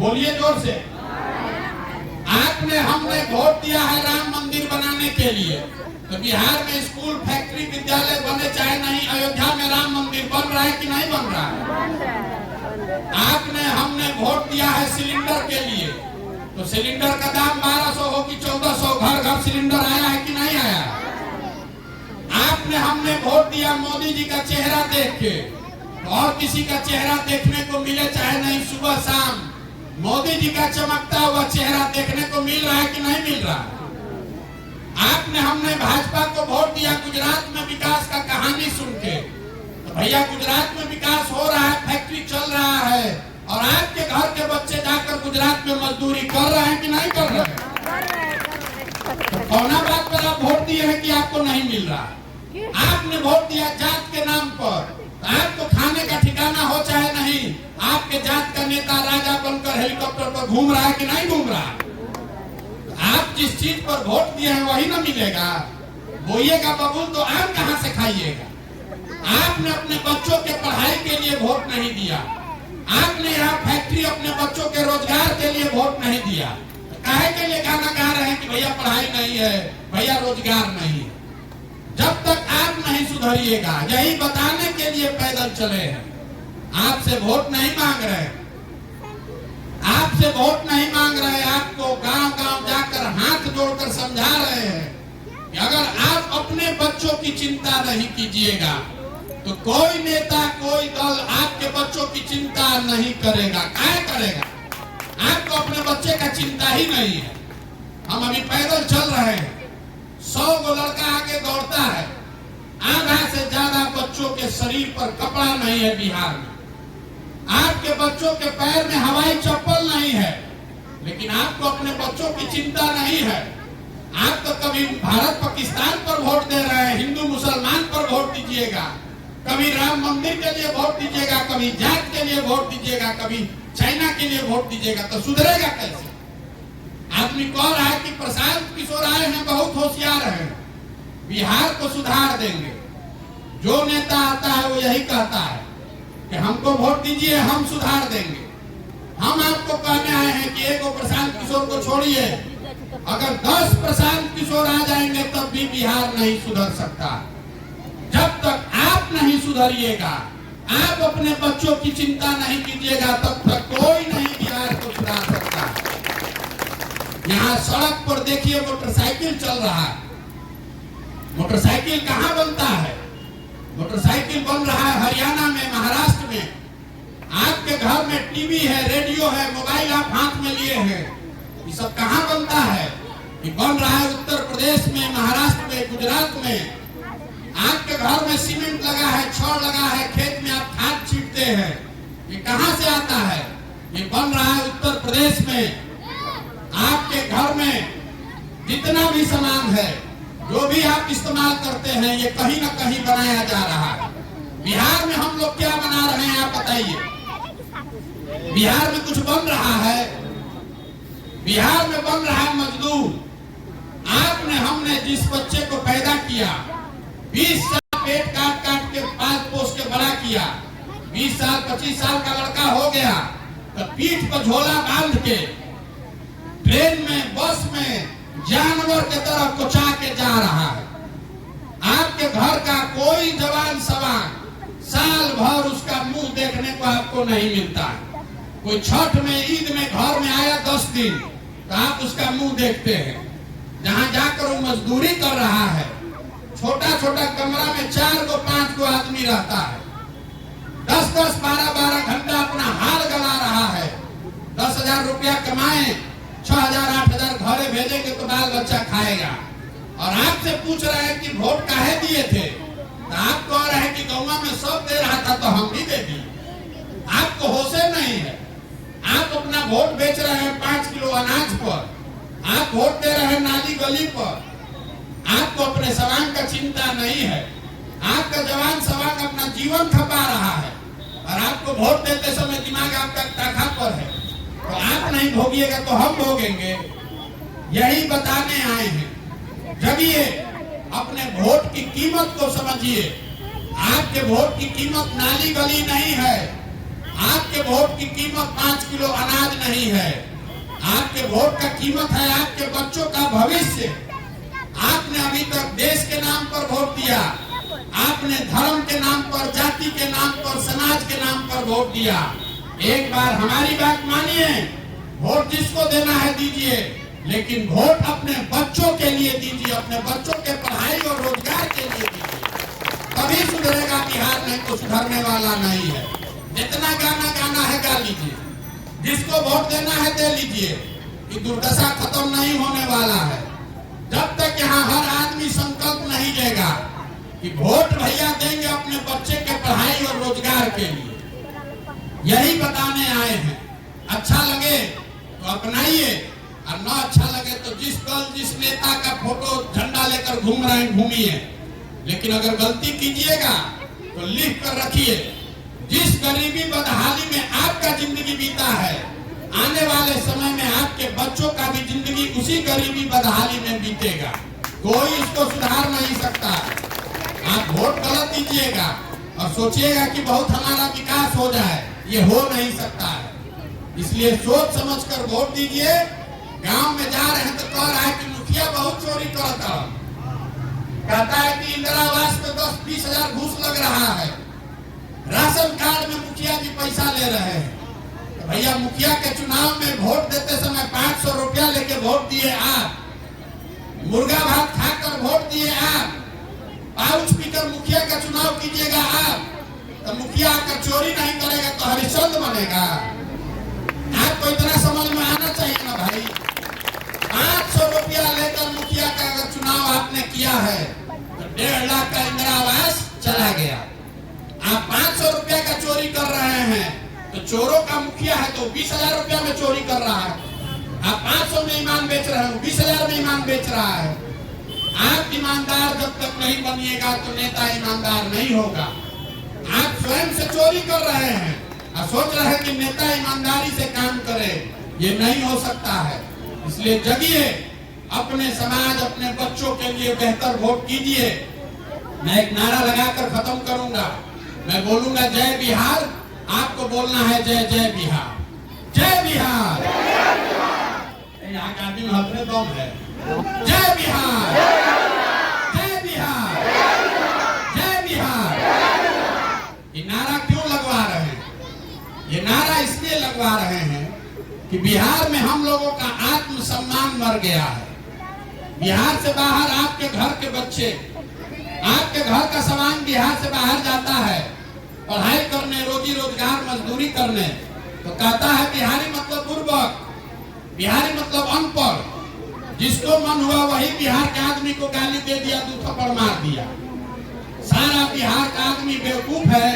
बोलिए जोर से। आपने हमने वोट दिया है राम मंदिर बनाने के लिए, तो बिहार में स्कूल फैक्ट्री विद्यालय बने चाहे नहीं, अयोध्या में राम मंदिर बन रहा है कि नहीं बन रहा है? आपने हमने वोट दिया है सिलेंडर के लिए, तो सिलेंडर का दाम 1200 हो कि 1400, घर घर सिलेंडर आया है कि नहीं आया? आपने हमने वोट दिया मोदी जी का चेहरा देख के, और किसी का चेहरा देखने को मिले चाहे नहीं, सुबह शाम मोदी जी का चमकता हुआ चेहरा देखने को मिल रहा है कि नहीं मिल रहा? आपने हमने भाजपा को वोट दिया गुजरात में विकास का कहानी सुन के, तो भैया गुजरात में विकास हो रहा है, फैक्ट्री चल रहा है, और आपके घर के बच्चे जाकर गुजरात में मजदूरी कर रहे हैं कि नहीं कर रहे हैं? कौना बात पर आप वोट दिए हैं कि आपको नहीं मिल रहा? आपने वोट दिया जात के नाम पर, आपको खाने का ठिकाना हो चाहे नहीं, आपके जात का नेता राजा बनकर हेलीकॉप्टर पर घूम रहा है कि नहीं घूम रहा? आप जिस चीज पर वोट दिए हैं वही ना मिलेगा। बोइएगा बबूल तो आम कहां से खाइएगा? आपने अपने बच्चों के पढ़ाई के लिए वोट नहीं दिया, आपने यहाँ फैक्ट्री अपने बच्चों के रोजगार के लिए वोट नहीं दिया, काहे के लिए गाना गा रहे हैं कि भैया पढ़ाई नहीं है, भैया रोजगार नहीं है? जब तक आप नहीं सुधरिएगा, यही बताने के लिए पैदल चले हैं। आपसे वोट नहीं मांग रहे, आपसे वोट नहीं मांग रहे, आपको गांव गांव जाकर हाथ जोड़कर समझा रहे हैं कि अगर आप अपने बच्चों की चिंता नहीं कीजिएगा तो कोई नेता कोई दल आपके बच्चों की चिंता नहीं करेगा। क्या करेगा? आपको अपने बच्चे का चिंता ही नहीं है। हम अभी पैदल चल रहे हैं, 100 गो लड़का आगे दौड़ता है, आधा से ज्यादा बच्चों के शरीर पर कपड़ा नहीं है बिहार में, आपके बच्चों के पैर में हवाई चप्पल नहीं है, लेकिन आपको अपने बच्चों की चिंता नहीं है। आप तो कभी भारत पाकिस्तान पर वोट दे रहे हैं, हिंदू मुसलमान पर वोट दीजिएगा, कभी राम मंदिर के लिए वोट दीजिएगा, कभी जात के लिए वोट दीजिएगा, कभी चाइना के लिए वोट दीजिएगा, तो सुधरेगा कैसे? आदमी कह रहा है कि प्रशांत किशोर आए हैं, बहुत होशियार हैं, बिहार को सुधार देंगे। जो नेता आता है वो यही कहता है कि हमको वोट दीजिए, हम सुधार देंगे। हम आपको कहने आए हैं कि एक प्रशांत किशोर को छोड़िए, अगर 10 प्रशांत किशोर आ जाएंगे तब भी बिहार नहीं सुधर सकता। जब तक आप नहीं सुधरिएगा, आप अपने बच्चों की चिंता नहीं कीजिएगा, तब तक कोई नहीं बिहार को सुधार सकता। यहाँ सड़क पर देखिए मोटरसाइकिल चल रहा है, मोटरसाइकिल कहाँ बनता है? मोटरसाइकिल बन रहा है हरियाणा में, महाराष्ट्र में। आपके घर में टीवी है, रेडियो है, मोबाइल आप हाथ में लिए हैं, ये सब कहाँ बनता है? ये बन रहा है उत्तर प्रदेश में, महाराष्ट्र में, गुजरात में। आपके घर में सीमेंट लगा है, छड़ लगा है, खेत में आप खाद छींटते हैं, ये कहाँ से आता है? ये बन रहा है उत्तर प्रदेश में। आपके घर में जितना भी सामान है, जो भी आप इस्तेमाल करते हैं, ये कहीं ना कहीं बनाया जा रहा है। बिहार में हम लोग क्या बना रहे हैं आप बताइए? बिहार में कुछ बन रहा है? बिहार में बन रहा है मजदूर। आपने हमने जिस बच्चे को पैदा किया, 20 साल पेट काट काट के पाल पोस के बड़ा किया, 20 साल 25 साल का लड़का हो गया तो पीठ पर झोला बांध के ट्रेन में, बस में जानवर के तरह कुचा के जा रहा है। आपके घर का कोई जवान सवान साल भर उसका मुंह देखने को आपको नहीं मिलता। कोई छठ में, ईद में घर में आया 10 दिन तो आप उसका मुंह देखते हैं। जहां जाकर वो मजदूरी कर रहा है, छोटा छोटा कमरा में 4 गो 5 गो आदमी रहता है, 10-10, 12-12 घंटा अपना हाल गला रहा है। 10,000 रुपया कमाए, 6,000 8,000 घरे भेजेंगे तो बाल बच्चा खाएगा। और आपसे पूछ रहे हैं कि वोट काहे दिए थे, तो आप कह रहे हैं कि गौवा में सब दे रहा था तो हम भी दे दिए। आपको होशे नहीं है, आप अपना वोट बेच रहे हैं 5 किलो अनाज पर, आप वोट दे रहे हैं नाली गली पर। आपको अपने सवांग का चिंता नहीं है। आपका जवान सवांग अपना जीवन खपा रहा है और आपको वोट देते समय दिमाग आपका ताखा पर है, तो आप नहीं भोगिएगा तो हम भोगेंगे। यही बताने आए हैं। जगिए, अपने वोट की कीमत को समझिए। आपके वोट की कीमत नाली गली नहीं है, आपके वोट की कीमत 5 किलो अनाज नहीं है। आपके वोट का कीमत है आपके बच्चों का भविष्य। आपने अभी तक देश के नाम पर वोट दिया, आपने धर्म के नाम पर, जाति के नाम पर, समाज के नाम पर वोट दिया। एक बार हमारी बात मानिए, वोट जिसको देना है दीजिए, लेकिन वोट अपने बच्चों के लिए दीजिए, अपने बच्चों के पढ़ाई और रोजगार के लिए दीजिए, तभी सुधरेगा बिहार। नहीं तो सुधरने वाला नहीं है। जितना गाना गाना है गा लीजिए, जिसको वोट देना है दे लीजिए, कि दुर्दशा खत्म नहीं होने वाला है। जब तक यहाँ हर आदमी संकल्प नहीं लेगा कि वोट भैया देंगे अपने बच्चे के पढ़ाई और रोजगार के लिए, यही बताने आए हैं। अच्छा लगे तो अपनाइए, और न अच्छा लगे तो जिस नेता का फोटो झंडा लेकर घूम रहे हैं घूमिए, लेकिन अगर गलती कीजिएगा तो लिख कर रखिए, जिस गरीबी बदहाली में आपका जिंदगी बीता है, आने वाले समय में आपके बच्चों का भी जिंदगी उसी गरीबी बदहाली में बीतेगा। कोई इसको सुधार नहीं सकता। आप वोट गलत दीजिएगा और सोचिएगा कि बहुत हमारा विकास हो जाए, ये हो नहीं सकता है। इसलिए सोच समझकर वोट दीजिए। गांव में जा रहे हैं तो कह रहा है कि मुखिया बहुत चोरी करता है, कहता है कि इंदिरा आवास में 10-20 हजार घूस लग रहा है, राशन कार्ड में मुखिया जी पैसा ले रहे हैं। तो भैया मुखिया के चुनाव में वोट देते समय 500 रुपया लेके वोट दिए आप, मुर्गा भात खाकर वोट दिए आप, पाउच पीकर मुखिया का चुनाव कीजिएगा आप, तो मुखिया आकर चोरी नहीं करेगा तो हरिश्चंद्र बनेगा। आपको इतना समझ में आना चाहिए ना भाई। 500 रुपया लेकर मुखिया का अगर चुनाव आपने किया है तो 1.5 लाख का इंदिरा आवास चला गया। आप 500 रुपया का चोरी कर रहे हैं तो चोरों का मुखिया है तो 20,000 रुपया में चोरी कर रहा है। आप 500 में ईमान बेच रहे हो, 20,000 में ईमान बेच रहा है। आप ईमानदार जब तक नहीं बनिएगा तो नेता ईमानदार नहीं होगा। आप स्वयं से चोरी कर रहे हैं और सोच रहे हैं कि नेता ईमानदारी से काम करे, ये नहीं हो सकता है। इसलिए जगिए, अपने समाज, अपने बच्चों के लिए बेहतर वोट कीजिए। मैं एक नारा लगाकर खत्म करूंगा। मैं बोलूंगा जय बिहार, आपको बोलना है जय जय बिहार, जय बिहार। यहाँ का आदमी अपने दम है। जय बिहार, जय बिहार, जय बिहार। ये नारा क्यों लगवा रहे हैं? ये नारा इसलिए लगवा रहे हैं कि बिहार में हम लोगों का आत्मसम्मान मर गया है। बिहार से बाहर आपके घर के बच्चे, आपके घर का सामान बिहार से बाहर जाता है पढ़ाई करने, रोजी रोजगार, मजदूरी करने, तो कहता है बिहारी मतलब बुर्बक, बिहारी मतलब अनपढ़। जिसको मन हुआ वही बिहार के आदमी को गाली दे दिया, 2 थप्पड़ मार दिया। सारा बिहार का आदमी बेवकूफ है।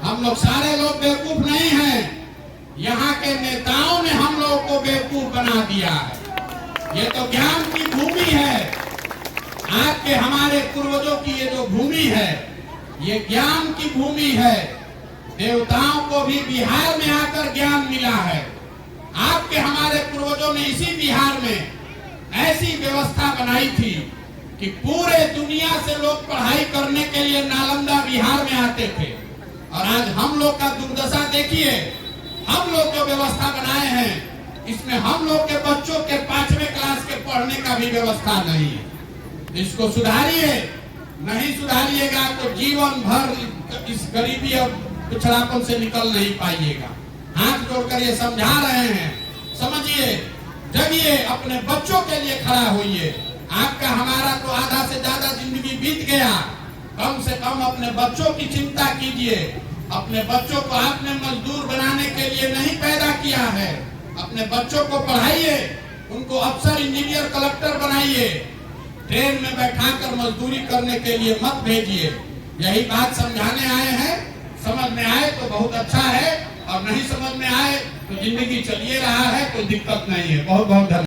हम लोग सारे लोग बेवकूफ नहीं हैं, यहाँ के नेताओं ने हम लोगों को बेवकूफ बना दिया है। ये तो ज्ञान की भूमि है। आपके हमारे पूर्वजों की ये जो भूमि है, ये ज्ञान की भूमि है। देवताओं को भी बिहार में आकर ज्ञान मिला है। आपके हमारे पूर्वजों ने इसी बिहार में ऐसी व्यवस्था बनाई थी कि पूरे दुनिया से लोग पढ़ाई करने के लिए नालंदा बिहार में आते थे। और आज हम लोग का दुर्दशा देखिए, हम लोग जो व्यवस्था बनाए हैं, इसमें हम लोग के बच्चों के 5वीं क्लास के पढ़ने का भी व्यवस्था नहीं है। इसको सुधारिए, नहीं सुधारिएगा तो जीवन भर इस गरीबी और पिछड़ापन से निकल नहीं पाइएगा। हाथ जोड़कर ये समझा रहे हैं, समझिए, जगिए, अपने बच्चों के लिए खड़ा होइए। आपका हमारा तो आधा से ज्यादा जिंदगी बीत गया, कम से कम अपने बच्चों की चिंता कीजिए। अपने बच्चों को आपने मजदूर बनाने के लिए नहीं पैदा किया है। अपने बच्चों को पढ़ाइए, उनको अफसर, इंजीनियर, कलेक्टर बनाइए। ट्रेन में बैठाकर मजदूरी करने के लिए मत भेजिए। यही बात समझाने आए हैं। समझ में आए तो बहुत अच्छा है, और नहीं समझ में आए तो जिंदगी चलिए रहा है, कोई दिक्कत नहीं है। बहुत बहुत धन्यवाद।